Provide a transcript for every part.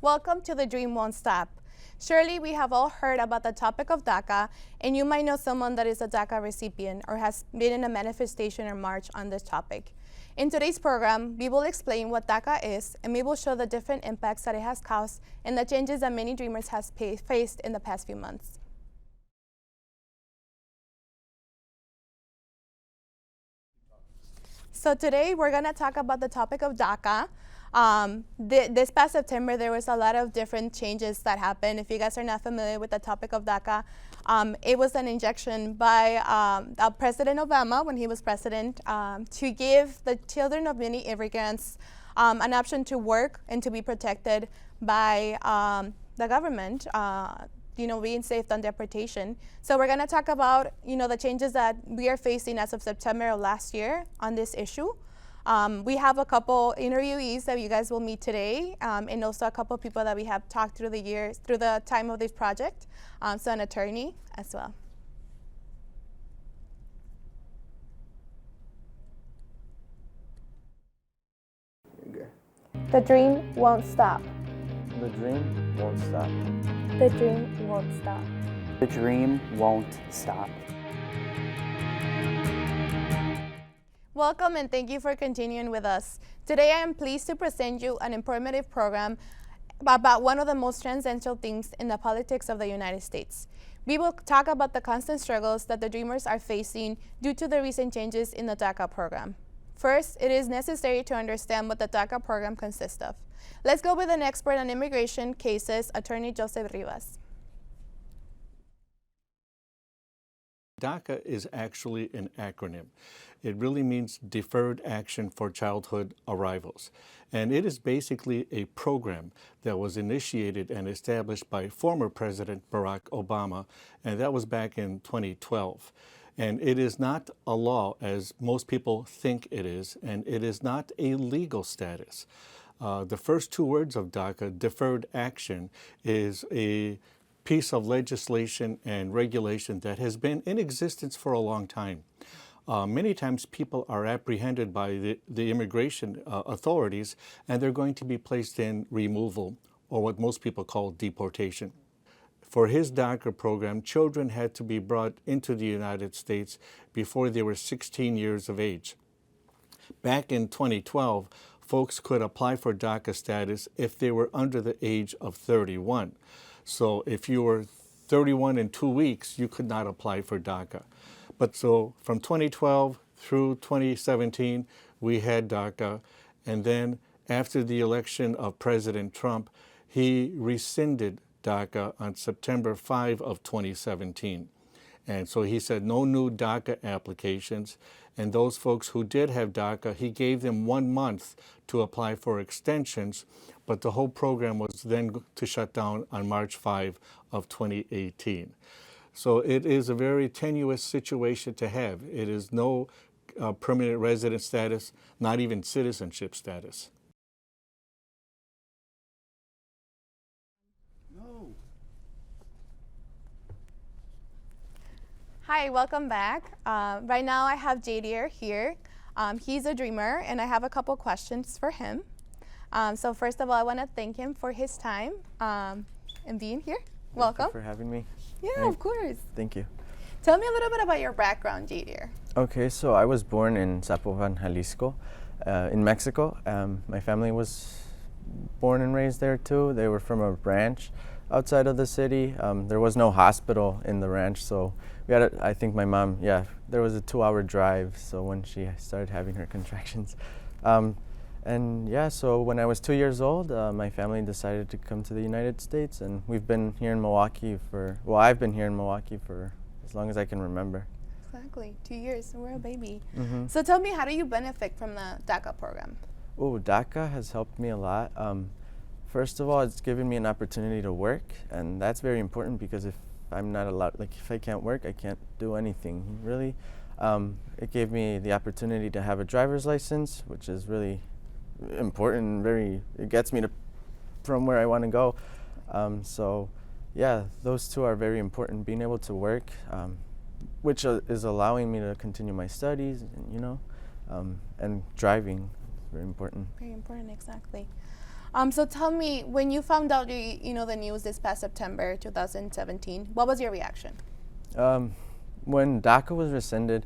Welcome to The Dream Won't Stop. Surely we have all heard about the topic of Daca, and you might know someone that is a Daca recipient or has been in a manifestation or march on this topic. In today's program, we will explain what Daca is, and we will show the different impacts that it has caused and the changes that many dreamers have faced in the past few months. So today we're going to talk about the topic of Daca. This past September, there was a lot of different changes that happened. If you guys are not familiar with the topic of Daca, it was an injection by President Obama when he was president to give the children of many immigrants an option to work and to be protected by the government, being saved on deportation. So we're going to talk about, the changes that we are facing as of September of last year on this issue. We have a couple interviewees that you guys will meet today, and also a couple people that we have talked through the years, through the time of this project, so an attorney as well. The dream won't stop. The dream won't stop. The dream won't stop. The dream won't stop. Welcome and thank you for continuing with us. Today I am pleased to present you an informative program about one of the most transcendental things in the politics of the United States. We will talk about the constant struggles that the Dreamers are facing due to the recent changes in the Daca program. First, it is necessary to understand what the Daca program consists of. Let's go with an expert on immigration cases, Attorney Joseph Rivas. DACA is actually an acronym. It really means Deferred Action for Childhood Arrivals. And it is basically a program that was initiated and established by former President Barack Obama, and that was back in 2012. And it is not a law as most people think it is, and it is not a legal status. The first two words of DACA, Deferred Action, is a piece of legislation and regulation that has been in existence for a long time. Many times people are apprehended by the immigration authorities, and they're going to be placed in removal, or what most people call deportation. For his DACA program, children had to be brought into the United States before they were 16 years of age. Back in 2012, folks could apply for DACA status if they were under the age of 31. So if you were 31 in 2 weeks, you could not apply for DACA. But so from 2012 through 2017, we had DACA. And then after the election of President Trump, he rescinded DACA on September 5 of 2017. And so he said no new DACA applications. And those folks who did have DACA, he gave them 1 month to apply for extensions, but the whole program was then to shut down on March 5 of 2018. So it is a very tenuous situation to have. It is no permanent resident status, not even citizenship status. Hi, welcome back. Right now I have Jadier here. He's a dreamer, and I have a couple questions for him. So first of all, I want to thank him for his time and being here. Welcome. Thank you for having me. Yeah, of course. Thank you. Tell me a little bit about your background, Jadier. Okay, so I was born in Zapopan, Jalisco, in Mexico. My family was born and raised there too. They were from a ranch outside of the city. There was no hospital in the ranch, so we had I think my mom, there was a 2-hour drive, so when she started having her contractions. So when I was 2 years old, my family decided to come to the United States, and we've been here in Milwaukee I've been here in Milwaukee for as long as I can remember. Exactly, 2 years, so we're a baby. Mm-hmm. So tell me, how do you benefit from the DACA program? DACA has helped me a lot. First of all, it's given me an opportunity to work, and that's very important because if I'm not allowed, if I can't work, I can't do anything, really. It gave me the opportunity to have a driver's license, which is really important, it gets me from where I want to go. Those two are very important, being able to work, which is allowing me to continue my studies, and driving. It's very important. Very important, exactly. So tell me, when you found out the news this past September 2017, what was your reaction? When Daca was rescinded,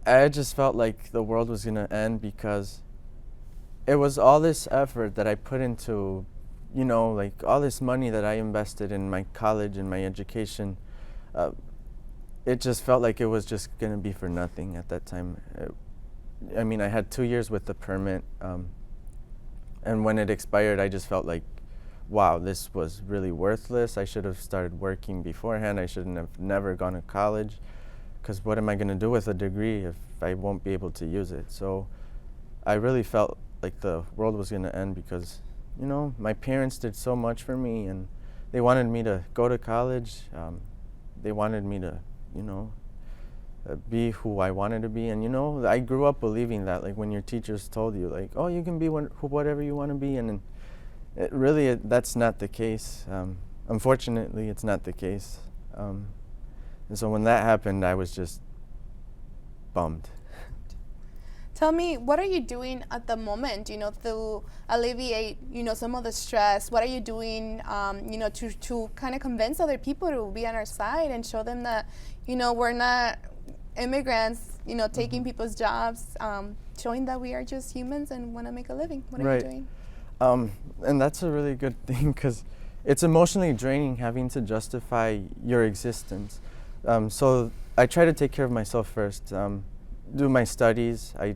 I just felt like the world was gonna end, because it was all this effort that I put into, like all this money that I invested in my college and my education. It just felt like it was just gonna be for nothing at that time. I mean, I had 2 years with the permit, and when it expired, I just felt like, wow, this was really worthless. I should have started working beforehand. I shouldn't have never gone to college, because what am I going to do with a degree if I won't be able to use it? So I really felt like the world was going to end, because, my parents did so much for me, and they wanted me to go to college. They wanted me to, be who I wanted to be. And, I grew up believing that, like when your teachers told you, like, oh, you can be whatever you want to be. And that's not the case. Unfortunately, it's not the case. And so when that happened, I was just bummed. Tell me, what are you doing at the moment, to alleviate, some of the stress? What are you doing, to kind of convince other people to be on our side and show them that, we're not immigrants, taking people's jobs, showing that we are just humans and want to make a living? What are you doing? And that's a really good thing, because it's emotionally draining having to justify your existence. So I try to take care of myself first, do my studies. I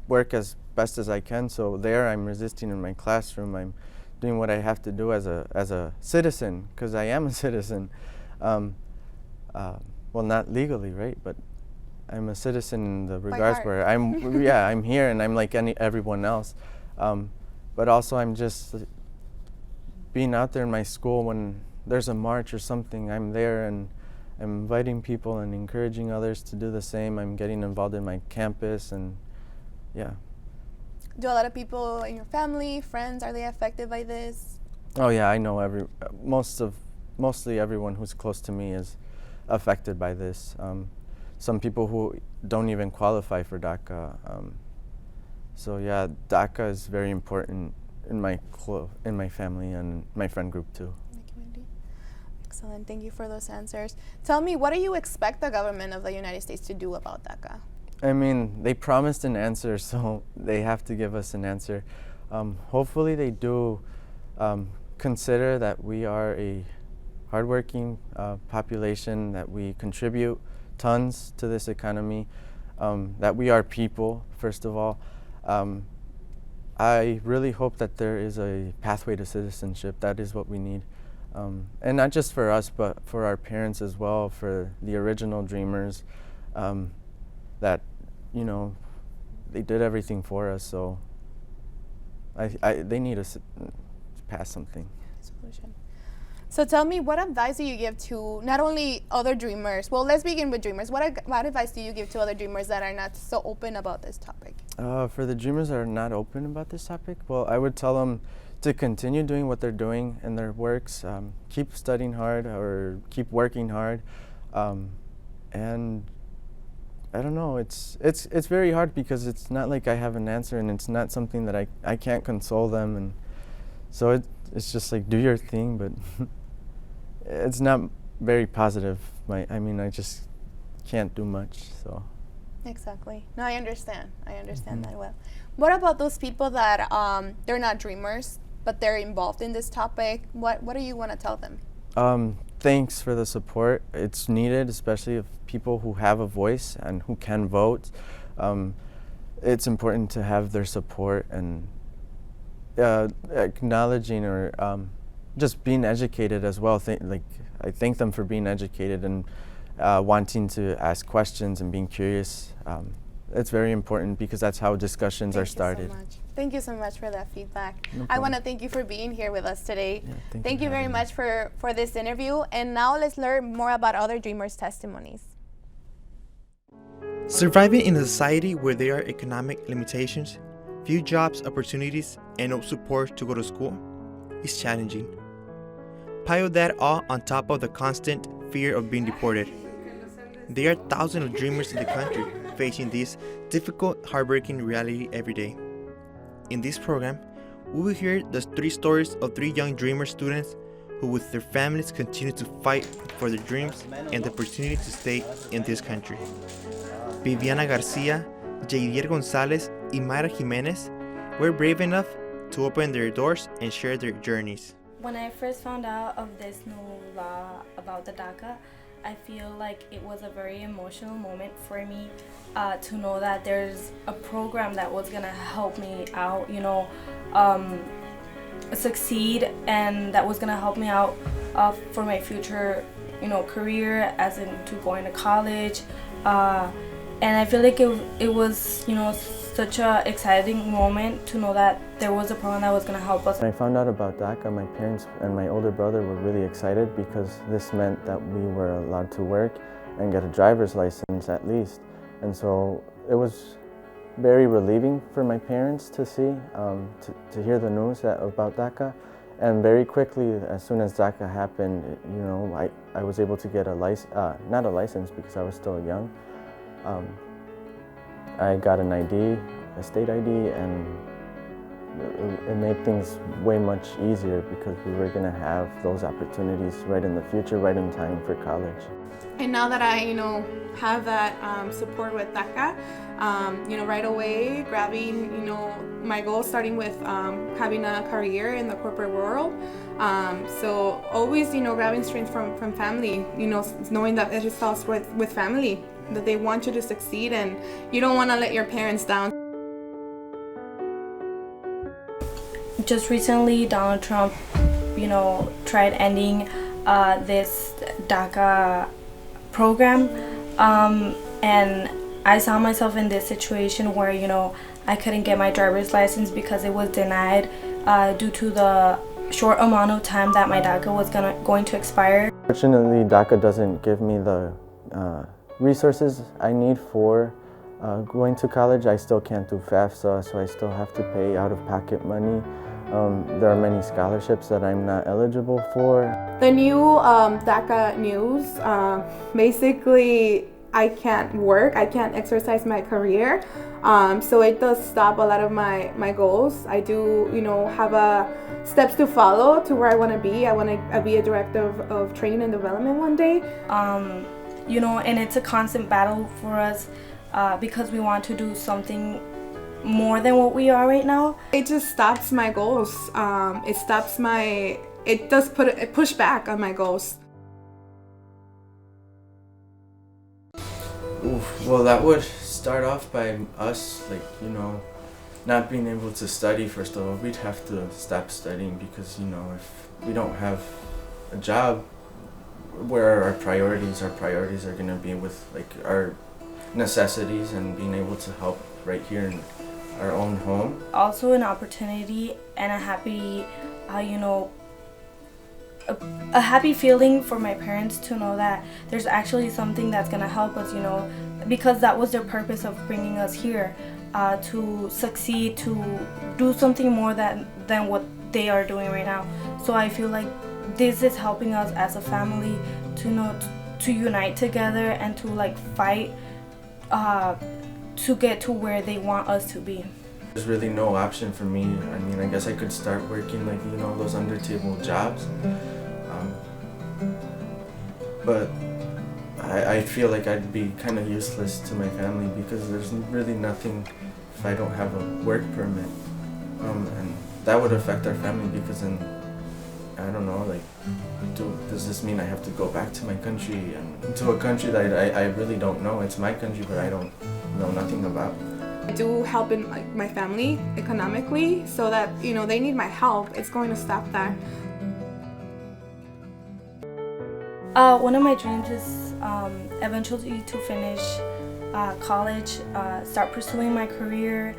work as best as I can. So there I'm resisting in my classroom. I'm doing what I have to do as a citizen, because I am a citizen. Well, not legally, right? But I'm a citizen in the regards where I'm here and I'm like everyone else. But also I'm just being out there in my school when there's a march or something. I'm there and I'm inviting people and encouraging others to do the same. I'm getting involved in my campus, and yeah. Do a lot of people in your family, friends, are they affected by this? Oh yeah, I know mostly everyone who's close to me is affected by this. Some people who don't even qualify for Daca. So yeah, Daca is very important in my family and my friend group too. Excellent, thank you for those answers. Tell me, what do you expect the government of the United States to do about Daca? I mean, they promised an answer, so they have to give us an answer. Hopefully they do consider that we are a hardworking population, that we contribute tons to this economy, that we are people, first of all. I really hope that there is a pathway to citizenship. That is what we need. And not just for us, but for our parents as well, for the original dreamers, that, they did everything for us. So they need us to pass something. Solution. So tell me, what advice do you give to not only other dreamers? Well, let's begin with dreamers. What advice do you give to other dreamers that are not so open about this topic? For the dreamers that are not open about this topic, well, I would tell them to continue doing what they're doing in their works, keep studying hard or keep working hard, and I don't know, it's very hard, because it's not like I have an answer, and it's not something that I can't console them, and so it's just like, do your thing, but it's not very positive. I just can't do much, so. Exactly. No, I understand that well. What about those people that they're not dreamers, but they're involved in this topic? What do you want to tell them? Thanks for the support. It's needed, especially of people who have a voice and who can vote. It's important to have their support, and acknowledging or just being educated as well. I thank them for being educated and wanting to ask questions and being curious. It's very important, because that's how discussions are started. Thank you so much for that feedback. No I want to thank you for being here with us today. Yeah, thank you very much for this interview. And now let's learn more about other dreamers' testimonies. Surviving in a society where there are economic limitations, few jobs opportunities, and no support to go to school is challenging. Pile that all on top of the constant fear of being deported. There are thousands of dreamers in the country facing this difficult, heartbreaking reality every day. In this program, we will hear the 3 stories of 3 young dreamer students who with their families continue to fight for their dreams and the opportunity to stay in this country. Viviana Garcia, Jadier Gonzalez, and Mayra Jimenez were brave enough to open their doors and share their journeys. When I first found out of this new law about the Daca, I feel like it was a very emotional moment for me to know that there's a program that was gonna help me out, succeed, and that was gonna help me out for my future, career, as in to going to college. And I feel like it was, such a exciting moment to know that there was a program that was going to help us. When I found out about Daca, my parents and my older brother were really excited because this meant that we were allowed to work and get a driver's license at least. And so it was very relieving for my parents to see, to hear the news about Daca. And very quickly, as soon as Daca happened, I was able to get a license, not a license because I was still young. I got an ID, a state ID, and it made things way much easier because we were going to have those opportunities right in the future, right in time for college. And now that I, have that support with Daca, right away grabbing, my goal starting with having a career in the corporate world. So always, grabbing strength from family, knowing that it just starts with family, that they want you to succeed and you don't want to let your parents down. Just recently, Donald Trump, tried ending this Daca program, and I saw myself in this situation where, I couldn't get my driver's license because it was denied due to the short amount of time that my Daca was going to expire. Fortunately, Daca doesn't give me the resources I need for going to college. I still can't do FAFSA, so I still have to pay out-of-pocket money. There are many scholarships that I'm not eligible for. The new Daca news, basically I can't work, I can't exercise my career, so it does stop a lot of my goals. I do, have steps to follow to where I want to be. I want to be a director of training and development one day. And it's a constant battle for us because we want to do something more than what we are right now. It just stops my goals. It does push back on my goals. Well, that would start off by us, not being able to study. First of all, we'd have to stop studying because, if we don't have a job, where are our priorities? Our priorities are going to be with our necessities and being able to help right here in our own home. Also an opportunity and a happy, a happy feeling for my parents to know that there's actually something that's going to help us, because that was their purpose of bringing us here, to succeed, to do something more than what they are doing right now. So I feel like this is helping us as a family to unite together and to fight to get to where they want us to be. There's really no option for me. I guess I could start working those under-table jobs. But I feel like I'd be kind of useless to my family because there's really nothing if I don't have a work permit. And that would affect our family because then, I don't know, does this mean I have to go back to my country and to a country that I really don't know? It's my country, but I don't know nothing about. I do help in my family economically, so that they need my help. It's going to stop that. One of my dreams is eventually to finish college, start pursuing my career,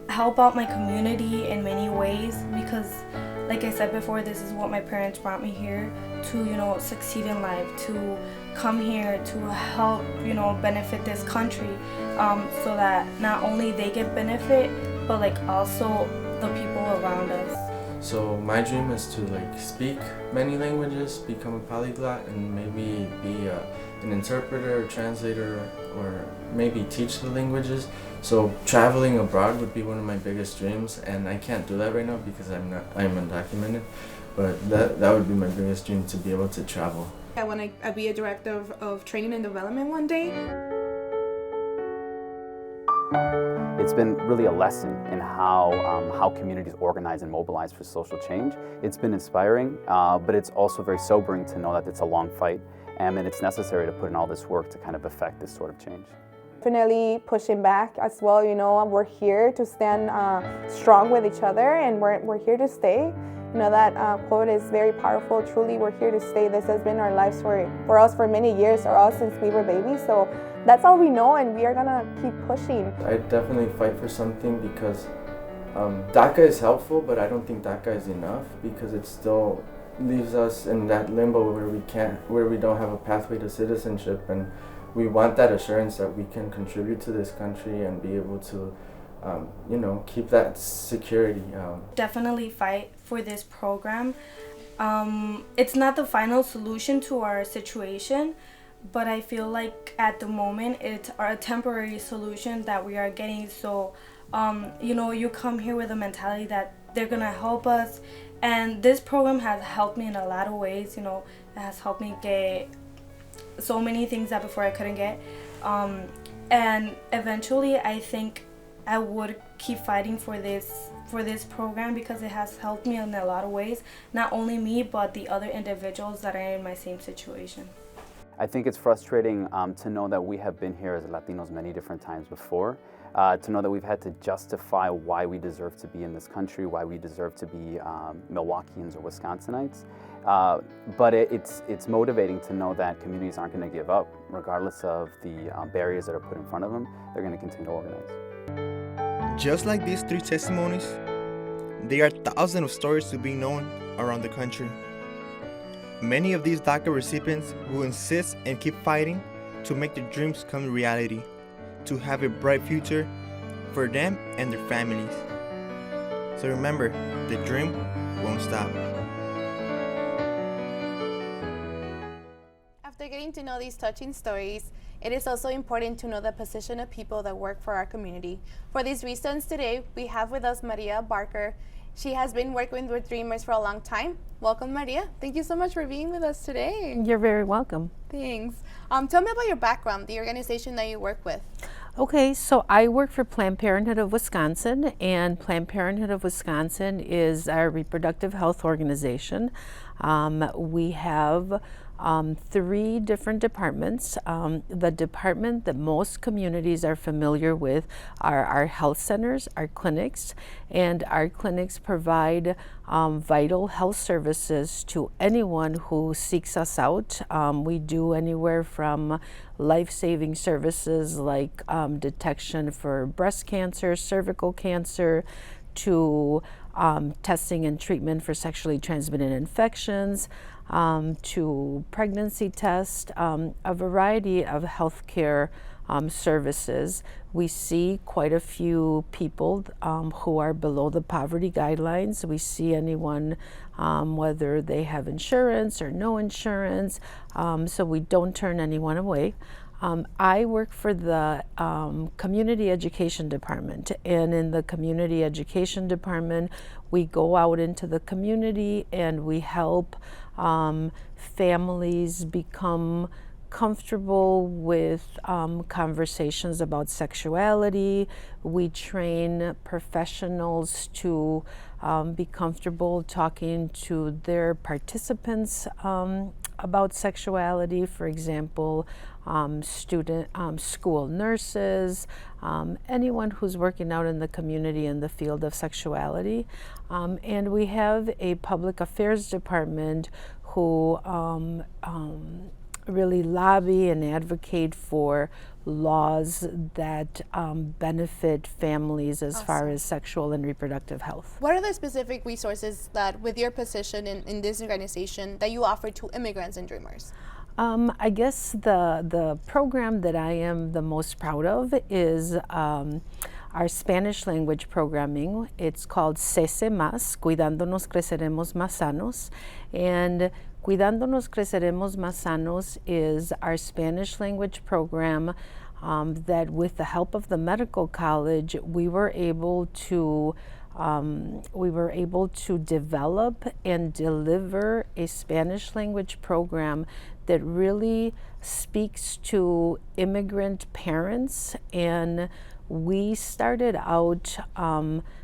help out my community in many ways because, like I said before, this is what my parents brought me here to, succeed in life, to come here to help, benefit this country, so that not only they get benefit, but also the people around us. So my dream is to like speak many languages, become a polyglot, and maybe be an interpreter or translator, or maybe teach the languages. So traveling abroad would be one of my biggest dreams, and I can't do that right now because I'm undocumented. But that would be my biggest dream, to be able to travel. I want to be a director of training and development one day. It's been really a lesson in how communities organize and mobilize for social change. It's been inspiring, but it's also very sobering to know that it's a long fight, and it's necessary to put in all this work to kind of affect this sort of change. Definitely pushing back as well. You know, we're here to stand strong with each other, and we're here to stay. You know, that quote is very powerful. Truly, we're here to stay. This has been our life story for us for many years, or us since we were babies. So that's all we know, and we are gonna keep pushing. I definitely fight for something because Daca is helpful, but I don't think Daca is enough, because it still leaves us in that limbo where we don't have a pathway to citizenship, and we want that assurance that we can contribute to this country and be able to keep that security. Definitely fight for this program. It's not the final solution to our situation, but I feel like at the moment it's a temporary solution that we are getting. So, you come here with a mentality that they're gonna help us, and this program has helped me in a lot of ways. You know, it has helped me get so many things that before I couldn't get, and eventually I think I would keep fighting for this program, because it has helped me in a lot of ways, not only me but the other individuals that are in my same situation. I think it's frustrating to know that we have been here as Latinos many different times before, to know that we've had to justify why we deserve to be in this country, why we deserve to be Milwaukeeans or Wisconsinites. But it's motivating to know that communities aren't going to give up, regardless of the barriers that are put in front of them. They're going to continue to organize. Just like these three testimonies, there are thousands of stories to be known around the country. Many of these DACA recipients will insist and keep fighting to make their dreams come reality, to have a bright future for them and their families. So remember, the dream won't stop. After getting to know these touching stories, it is also important to know the position of people that work for our community. For these reasons, today we have with us Maria Barker. She has been working with Dreamers for a long time. Welcome, Maria. Thank you so much for being with us today. You're very welcome. Thanks. Tell me about your background, the organization that you work with. Okay, so I work for Planned Parenthood of Wisconsin, and Planned Parenthood of Wisconsin is our reproductive health organization. We have 3 different departments. The department that most communities are familiar with are our health centers, our clinics, and our clinics provide vital health services to anyone who seeks us out. We do anywhere from life-saving services like detection for breast cancer, cervical cancer, to testing and treatment for sexually transmitted infections, to pregnancy tests, a variety of healthcare services. We see quite a few people who are below the poverty guidelines. We see anyone, whether they have insurance or no insurance, so we don't turn anyone away. I work for the community education department, and in the community education department, we go out into the community and we help families become comfortable with conversations about sexuality. We train professionals to be comfortable talking to their participants about sexuality. For example, school nurses, anyone who's working out in the community in the field of sexuality. And we have a public affairs department who really lobby and advocate for laws that benefit families as far as sexual and reproductive health. What are the specific resources that, with your position in this organization, that you offer to immigrants and dreamers? I guess the program that I am the most proud of is our our Spanish language programming. It's called Cese Más, Cuidándonos Creceremos Más Sanos. And Cuidándonos Creceremos Más Sanos is our Spanish language program that, with the help of the medical college, we were able to develop and deliver a Spanish language program that really speaks to immigrant parents. And we started out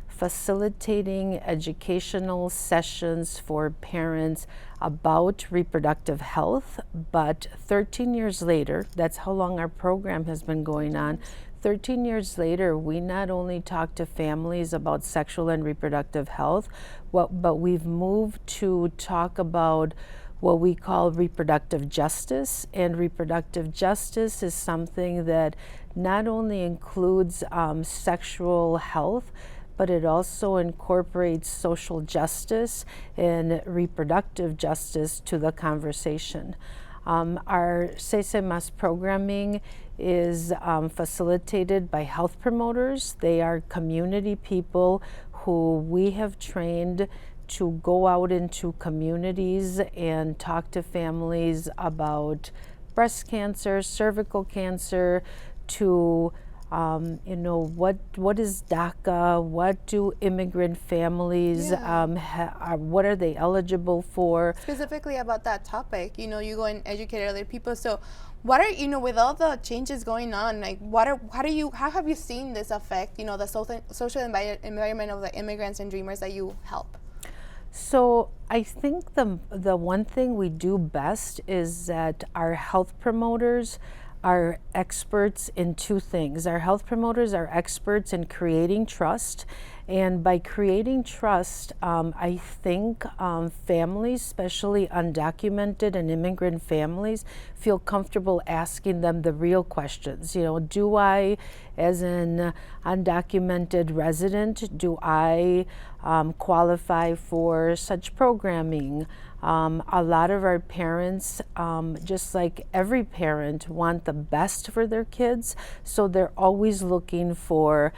facilitating educational sessions for parents about reproductive health, but 13 years later, that's how long our program has been going on. 13 years later, we not only talk to families about sexual and reproductive health, but we've moved to talk about what we call reproductive justice. And reproductive justice is something that not only includes sexual health, but it also incorporates social justice and reproductive justice to the conversation. Our Cese Más programming is facilitated by health promoters. They are community people who we have trained to go out into communities and talk to families about breast cancer, cervical cancer, to what is Daca? What do immigrant families, what are they eligible for? Specifically about that topic, you go and educate other people. So what are, with all the changes going on, like how have you seen this affect, the social environment of the immigrants and dreamers that you help? So I think the one thing we do best is that our health promoters are experts in two things. Our health promoters are experts in creating trust, and by creating trust, I think families, especially undocumented and immigrant families, feel comfortable asking them the real questions. Do I, as an undocumented resident, do I qualify for such programming? A lot of our parents, just like every parent, want the best for their kids, so they're always looking for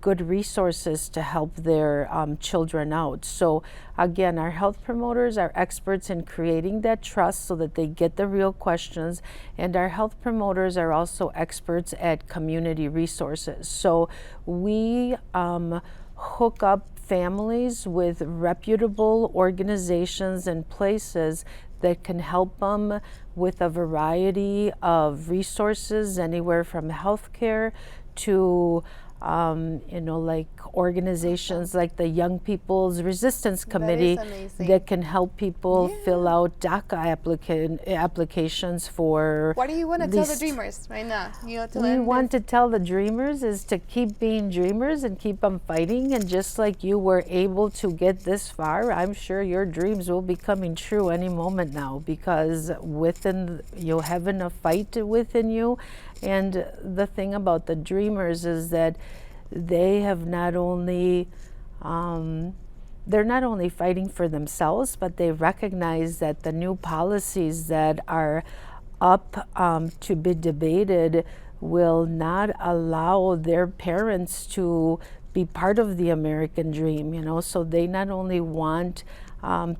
good resources to help their children out. So again, our health promoters are experts in creating that trust so that they get the real questions, and our health promoters are also experts at community resources. So we hook up families with reputable organizations and places that can help them with a variety of resources, anywhere from healthcare to like organizations like the Young People's Resistance Committee that can help people fill out Daca applications for. What do you want to tell the dreamers right now? We want to tell the dreamers is to keep being dreamers and keep them fighting. And just like you were able to get this far, I'm sure your dreams will be coming true any moment now, because within you having a fight within you. And the thing about the dreamers is that they have not only they're not only fighting for themselves, but they recognize that the new policies that are up to be debated will not allow their parents to be part of the American dream, so they not only want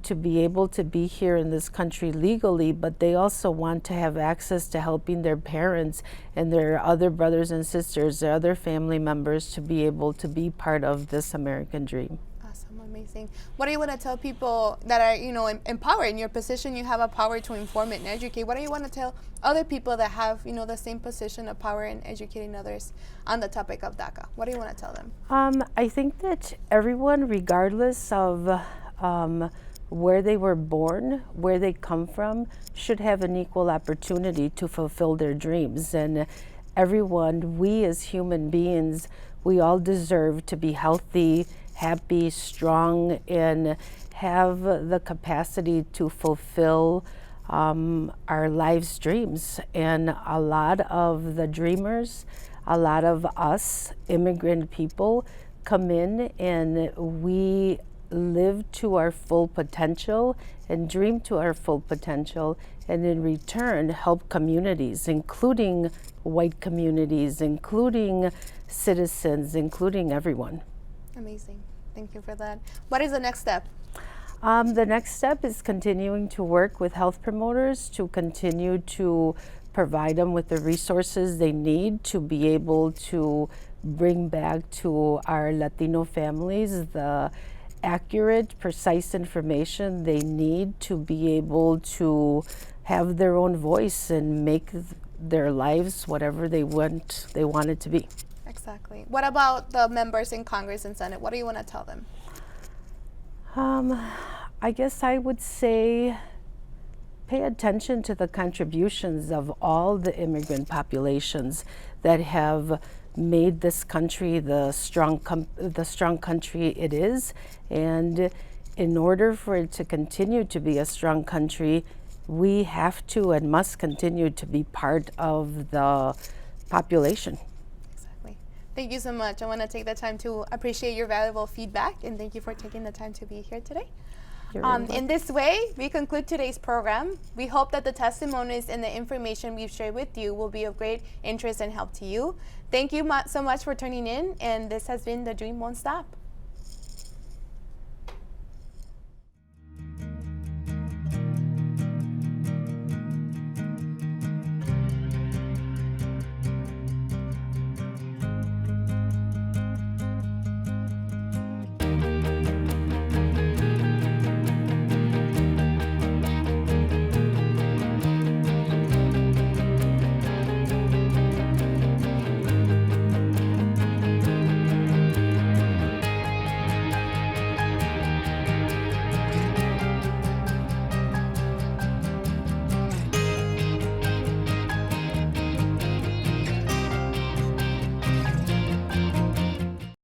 to be able to be here in this country legally, but they also want to have access to helping their parents and their other brothers and sisters, their other family members, to be able to be part of this American dream. Awesome, amazing. What do you want to tell people that are, empowered in your position? You have a power to inform and educate. What do you want to tell other people that have, the same position of power in educating others on the topic of Daca? What do you want to tell them? I think that everyone, regardless of where they were born, where they come from, should have an equal opportunity to fulfill their dreams. And everyone, we as human beings, we all deserve to be healthy, happy, strong, and have the capacity to fulfill our lives' dreams. And a lot of the dreamers, a lot of us immigrant people come in and we live to our full potential and dream to our full potential, and in return help communities, including white communities, including citizens, including everyone. Amazing. Thank you for that. What is the next step? The next step is continuing to work with health promoters to continue to provide them with the resources they need to be able to bring back to our Latino families the accurate, precise information they need to be able to have their own voice and make their lives whatever they want it to be. Exactly. What about the members in Congress and Senate? What do you want to tell them? I guess I would say pay attention to the contributions of all the immigrant populations that have made this country the strong country it is. And in order for it to continue to be a strong country, we have to and must continue to be part of the population. Exactly. Thank you so much. I want to take the time to appreciate your valuable feedback, and thank you for taking the time to be here today. In this way, we conclude today's program. We hope that the testimonies and the information we've shared with you will be of great interest and help to you. Thank you so much for tuning in, and this has been The Dream Won't Stop.